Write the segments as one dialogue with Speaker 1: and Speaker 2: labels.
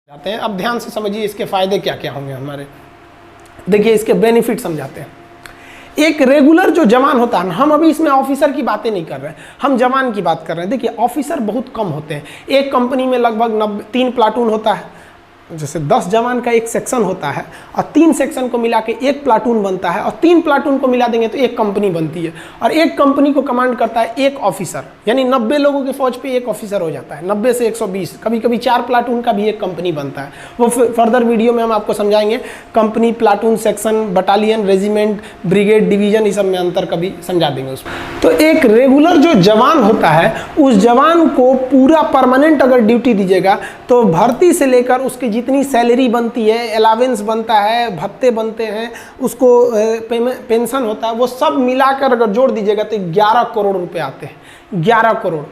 Speaker 1: जाते हैं। अब ध्यान से समझिए इसके फायदे क्या क्या होंगे हमारे। देखिए इसके बेनिफिट समझाते हैं। एक रेगुलर जो जवान होता है, हम अभी इसमें ऑफिसर की बातें नहीं कर रहे हैं, हम जवान की बात कर रहे हैं। देखिए ऑफिसर बहुत कम होते हैं, एक कंपनी में लगभग 3 प्लाटून होता है। जैसे 10 जवान का एक सेक्शन होता है और 3 सेक्शन को मिला के एक प्लाटून बनता है, और 3 प्लाटून को मिला देंगे तो एक कंपनी बनती है। और एक कंपनी को कमांड करता है एक ऑफिसर, यानी 90 लोगों की फौज पे एक ऑफिसर हो जाता है। 90 से 120, कभी कभी 4 प्लाटून का भी एक कंपनी बनता है। वो फर्दर वीडियो में हम आपको समझाएंगे, company, platoon, section, battalion, regiment, brigade, division, इस सब में अंतर कभी समझा देंगे उसमें। तो एक रेगुलर जो जवान होता है, उस जवान को पूरा परमानेंट अगर ड्यूटी दीजिएगा तो भर्ती से लेकर उसकी जितनी सैलरी बनती है, अलावेंस बनता है, भत्ते बनते हैं, उसको पेंशन होता है, वो सब मिलाकर अगर जोड़ दीजिएगा तो 11 करोड़ रुपए आते हैं। 11 करोड़।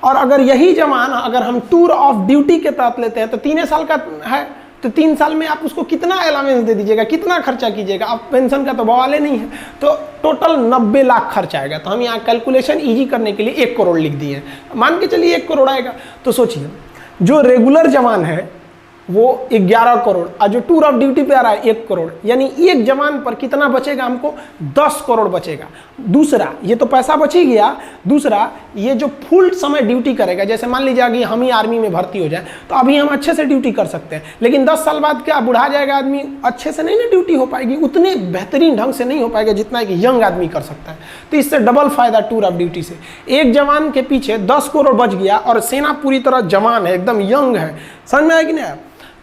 Speaker 1: और अगर यही जवान अगर हम टूर ऑफ ड्यूटी के तहत लेते हैं तो 3 साल का है, तो 3 साल में आप उसको कितना अलावेंस दे दीजिएगा, कितना खर्चा कीजिएगा। अब पेंशन का तो बवाले नहीं है, तो टोटल 90 लाख खर्च आएगा। तो हम यहाँ कैलकुलेशन ईजी करने के लिए 1 करोड़ लिख दिए, मान के चलिए 1 करोड़ आएगा। तो सोचिए जो रेगुलर जवान है वो 11 करोड़, और जो टूर ऑफ ड्यूटी पे आ रहा है 1 करोड़, यानी एक जवान पर कितना बचेगा हमको? 10 करोड़ बचेगा। दूसरा, ये तो पैसा बच ही गया, दूसरा ये जो फुल समय ड्यूटी करेगा, जैसे मान लीजिए कि हम ही आर्मी में भर्ती हो जाए तो अभी हम अच्छे से ड्यूटी कर सकते हैं, लेकिन 10 साल बाद क्या बुढ़ा जाएगा आदमी, अच्छे से नहीं ना ड्यूटी हो पाएगी, उतने बेहतरीन ढंग से नहीं हो पाएगा जितना एक यंग आदमी कर सकता है। तो इससे डबल फायदा टूर ऑफ ड्यूटी से। एक जवान के पीछे 10 करोड़ बच गया और सेना पूरी तरह जवान है, एकदम यंग है। समझ में आया कि नहीं?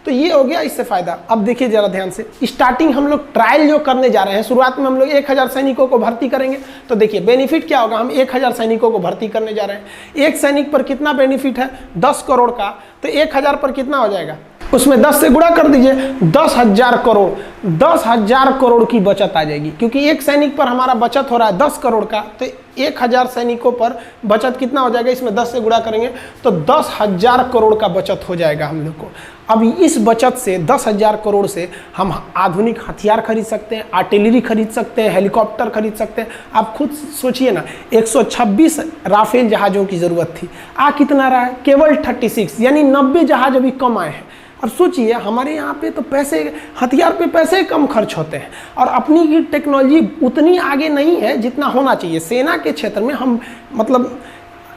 Speaker 1: तो ये हो गया इससे फायदा। अब देखिए जरा ध्यान से, स्टार्टिंग हम लोग ट्रायल जो करने जा रहे हैं, शुरुआत में हम लोग 1000 सैनिकों को भर्ती करेंगे। तो देखिए बेनिफिट क्या होगा, हम 1000 सैनिकों को भर्ती करने जा रहे हैं। एक सैनिक पर कितना बेनिफिट है? 10 करोड़ का। तो 1000 पर कितना हो जाएगा, उसमें 10 से गुणा कर दीजिए, 10,000 करोड़। 10,000 करोड़ की बचत आ जाएगी, क्योंकि एक सैनिक पर हमारा बचत हो रहा है 10 करोड़ का। तो 1000 सैनिकों पर बचत कितना हो जाएगा, इसमें 10 से गुणा करेंगे तो 10,000 करोड़ का बचत हो जाएगा हम लोग को। अब इस बचत से 10,000 करोड़ से हम आधुनिक हथियार खरीद सकते हैं, आर्टिलरी खरीद सकते हैं, हेलीकॉप्टर खरीद सकते हैं। आप खुद सोचिए ना, 126 राफेल जहाज़ों की ज़रूरत थी, आ कितना रहा है? केवल 36, यानी 90 जहाज अभी कम आए हैं। अब सोचिए हमारे यहाँ पे तो पैसे, हथियार पे पैसे कम खर्च होते हैं, और अपनी की टेक्नोलॉजी उतनी आगे नहीं है जितना होना चाहिए। सेना के क्षेत्र में हम मतलब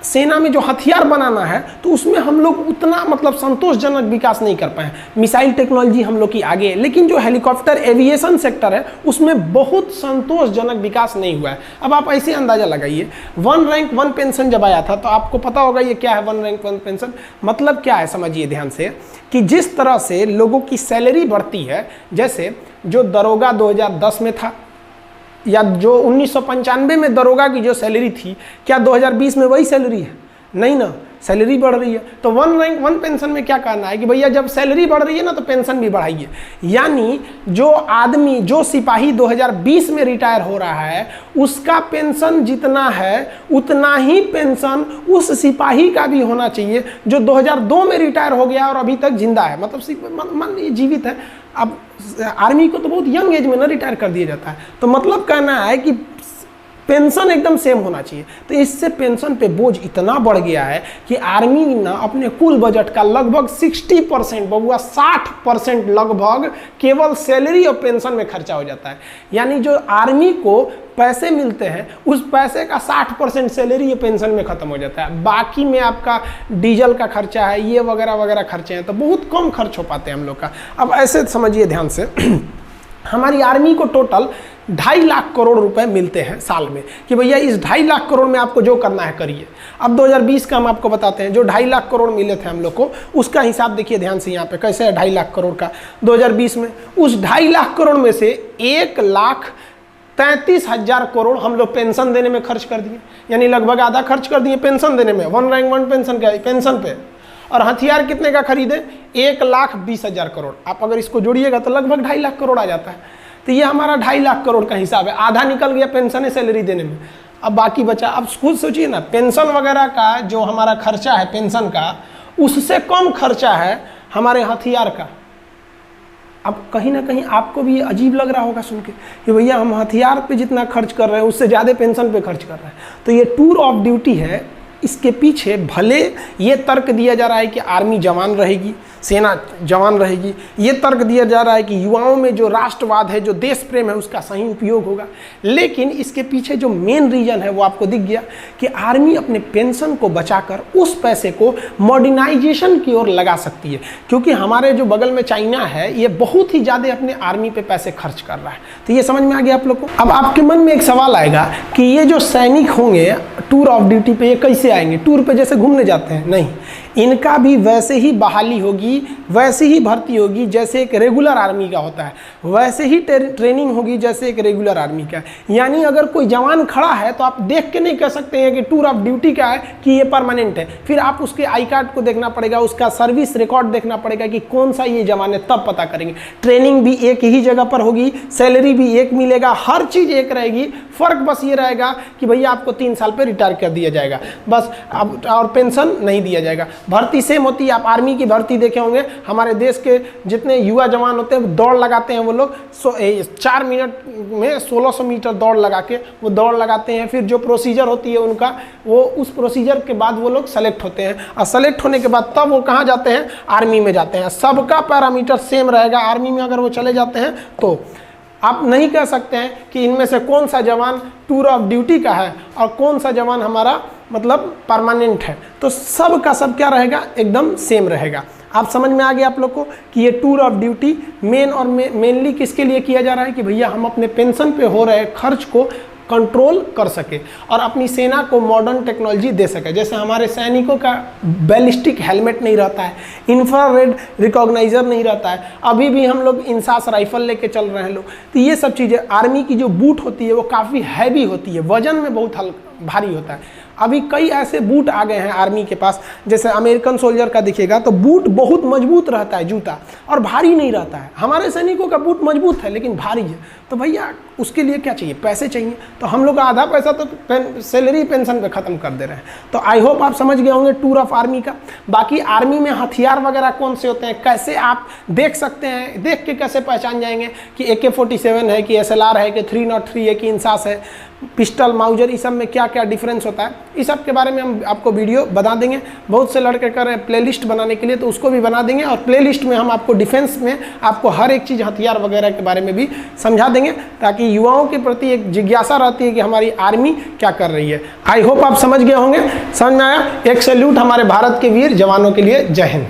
Speaker 1: सेना में जो हथियार बनाना है तो उसमें हम लोग उतना मतलब संतोषजनक विकास नहीं कर पाए। मिसाइल टेक्नोलॉजी हम लोग की आगे है, लेकिन जो हेलीकॉप्टर एविएशन सेक्टर है उसमें बहुत संतोषजनक विकास नहीं हुआ है। अब आप ऐसे अंदाजा लगाइए, 1 रैंक 1 पेंशन जब आया था तो आपको पता होगा ये क्या है 1 रैंक 1 पेंशन। मतलब क्या है समझिए ध्यान से, कि जिस तरह से लोगों की सैलरी बढ़ती है, जैसे जो दरोगा 2010 में था, या जो 1995 में दरोगा की जो सैलरी थी, क्या 2020 में वही सैलरी है? नहीं ना, सैलरी बढ़ रही है। तो 1 रैंक 1 पेंशन में क्या कहना है कि भैया जब सैलरी बढ़ रही है ना तो पेंशन भी बढ़ाइए। यानी जो आदमी, जो सिपाही 2020 में रिटायर हो रहा है, उसका पेंशन जितना है उतना ही पेंशन उस सिपाही का भी होना चाहिए जो 2002 में रिटायर हो गया और अभी तक जिंदा है, मतलब मान लीजिए जीवित है। अब आर्मी को तो बहुत यंग एज में ना रिटायर कर दिया जाता है, तो मतलब कहना है कि पेंशन एकदम सेम होना चाहिए। तो इससे पेंशन पे बोझ इतना बढ़ गया है कि आर्मी ना अपने कुल बजट का लगभग 60%, बबुआ 60% लगभग केवल सैलरी और पेंशन में खर्चा हो जाता है। यानी जो आर्मी को पैसे मिलते हैं उस पैसे का 60% सैलरी या पेंशन में खत्म हो जाता है। बाकी में आपका डीजल का खर्चा है, ये वगैरह वगैरह खर्चे हैं, तो बहुत कम खर्च हो पाते हैं हम लोग का। अब ऐसे समझिए ध्यान से हमारी आर्मी को टोटल 2.5 लाख करोड़ रुपए मिलते हैं साल में, कि भैया इस 2.5 लाख करोड़ में आपको जो करना है करिए। अब 2020 का हम आपको बताते हैं, जो 2.5 लाख करोड़ मिले थे हम लोग को, उसका हिसाब देखिए ध्यान से यहाँ पे कैसे है 2.5 लाख करोड़ का 2020 में। उस 2.5 लाख करोड़ में से 1,33,000 करोड़ हम लोग पेंशन देने में खर्च कर दिए, यानी लगभग आधा खर्च कर दिए पेंशन देने में, 1 रैंक 1 पेंशन का पेंशन पे। और हथियार कितने का खरीदे? 1,20,000 करोड़। आप अगर इसको जोड़िएगा तो लगभग 2.5 लाख करोड़ आ जाता है। तो ये हमारा 2.5 लाख करोड़ का हिसाब है, आधा निकल गया पेंशन सैलरी देने में, अब बाकी बचा। अब खुद सोचिए ना, पेंशन वगैरह का जो हमारा खर्चा है पेंशन का, उससे कम खर्चा है हमारे हथियार का। अब कहीं ना कहीं आपको भी अजीब लग रहा होगा सुन के कि भैया हम हथियार पे जितना खर्च कर रहे हैं उससे ज़्यादा पेंशन पे खर्च कर रहे हैं। तो ये टूर ऑफ ड्यूटी है, इसके पीछे भले ये तर्क दिया जा रहा है कि आर्मी जवान रहेगी, सेना जवान रहेगी। ये तर्क दिया जा रहा है कि युवाओं में जो राष्ट्रवाद है, जो देश प्रेम है, उसका सही उपयोग होगा। लेकिन इसके पीछे जो मेन रीजन है वो आपको दिख गया कि आर्मी अपने पेंशन को बचाकर उस पैसे को मॉडर्नाइजेशन की ओर लगा सकती है, क्योंकि हमारे जो बगल में चाइना है ये बहुत ही ज़्यादा अपने आर्मी पे पैसे खर्च कर रहा है। तो ये समझ में आ गया आप लोग को। अब आपके मन में एक सवाल आएगा कि ये जो सैनिक होंगे टूर ऑफ ड्यूटी पे, ये कैसे आएंगे? टूर पे जैसे घूमने जाते हैं? नहीं, इनका भी वैसे ही बहाली होगी, वैसे ही भर्ती होगी जैसे एक रेगुलर आर्मी का होता है, वैसे ही ट्रेनिंग होगी जैसे एक रेगुलर आर्मी का। यानी अगर कोई जवान खड़ा है तो आप देख के नहीं कह सकते हैं कि टूर ऑफ ड्यूटी का है कि ये परमानेंट है। फिर आप उसके आई कार्ड को देखना पड़ेगा, उसका सर्विस रिकॉर्ड देखना पड़ेगा कि कौन सा ये जवान है, तब पता करेंगे। ट्रेनिंग भी एक ही जगह पर होगी, सैलरी भी एक मिलेगा, हर चीज़ एक रहेगी। फ़र्क बस ये रहेगा कि भैया आपको 3 साल पर रिटायर कर दिया जाएगा बस, अब और पेंशन नहीं दिया जाएगा। भर्ती सेम होती है। आप आर्मी की भर्ती देखे होंगे, हमारे देश के जितने युवा जवान होते हैं दौड़ लगाते हैं वो लोग 4 मिनट में 1600 मीटर दौड़ लगा के वो दौड़ लगाते हैं। फिर जो प्रोसीजर होती है उनका, वो उस प्रोसीजर के बाद वो लोग सेलेक्ट होते हैं, और सेलेक्ट होने के बाद तब वो कहाँ जाते हैं? आर्मी में जाते हैं। सबका पैरामीटर सेम रहेगा। आर्मी में अगर वो चले जाते हैं तो आप नहीं कह सकते हैं कि इनमें से कौन सा जवान टूर ऑफ ड्यूटी का है और कौन सा जवान हमारा मतलब परमानेंट है। तो सब का सब क्या रहेगा? एकदम सेम रहेगा। आप समझ में आ गया आप लोग को कि ये टूर ऑफ ड्यूटी मेनली किसके लिए किया जा रहा है कि भैया हम अपने पेंशन पे हो रहे खर्च को कंट्रोल कर सके और अपनी सेना को मॉडर्न टेक्नोलॉजी दे सके। जैसे हमारे सैनिकों का बैलिस्टिक हेलमेट नहीं रहता है, इंफ्रारेड रिकॉग्नाइजर नहीं रहता है, अभी भी हम लोग इंसास राइफल लेके चल रहे हैं लोग। तो ये सब चीज़ें, आर्मी की जो बूट होती है वो काफ़ी हैवी होती है, वजन में बहुत भारी होता है। अभी कई ऐसे बूट आ गए हैं आर्मी के पास, जैसे अमेरिकन सोल्जर का दिखेगा तो बूट बहुत मजबूत रहता है, जूता, और भारी नहीं रहता है। हमारे सैनिकों का बूट मजबूत है लेकिन भारी है। तो भैया उसके लिए क्या चाहिए? पैसे चाहिए। तो हम लोग का आधा पैसा तो सैलरी पेंशन पे ख़त्म कर दे रहे हैं। तो आई होप आप समझ गए होंगे टूर ऑफ आर्मी का। बाकी आर्मी में हथियार वगैरह कौन से होते हैं, कैसे आप देख सकते हैं, देख के कैसे पहचान जाएंगे कि AK-47 है कि SLR है कि 303 है कि इंसास है, पिस्टल, माउजर, इस सब में क्या क्या डिफरेंस होता है, इस सब के बारे में हम आपको वीडियो बना देंगे। बहुत से लड़के कर रहे हैं प्लेलिस्ट बनाने के लिए, तो उसको भी बना देंगे। और प्लेलिस्ट में हम आपको डिफेंस में आपको हर एक चीज़ हथियार वगैरह के बारे में भी समझा देंगे, ताकि युवाओं के प्रति एक जिज्ञासा रहती है कि हमारी आर्मी क्या कर रही है। आई होप आप समझ गए होंगे। समझ में आया? एक सैल्यूट हमारे भारत के वीर जवानों के लिए। जय हिंद।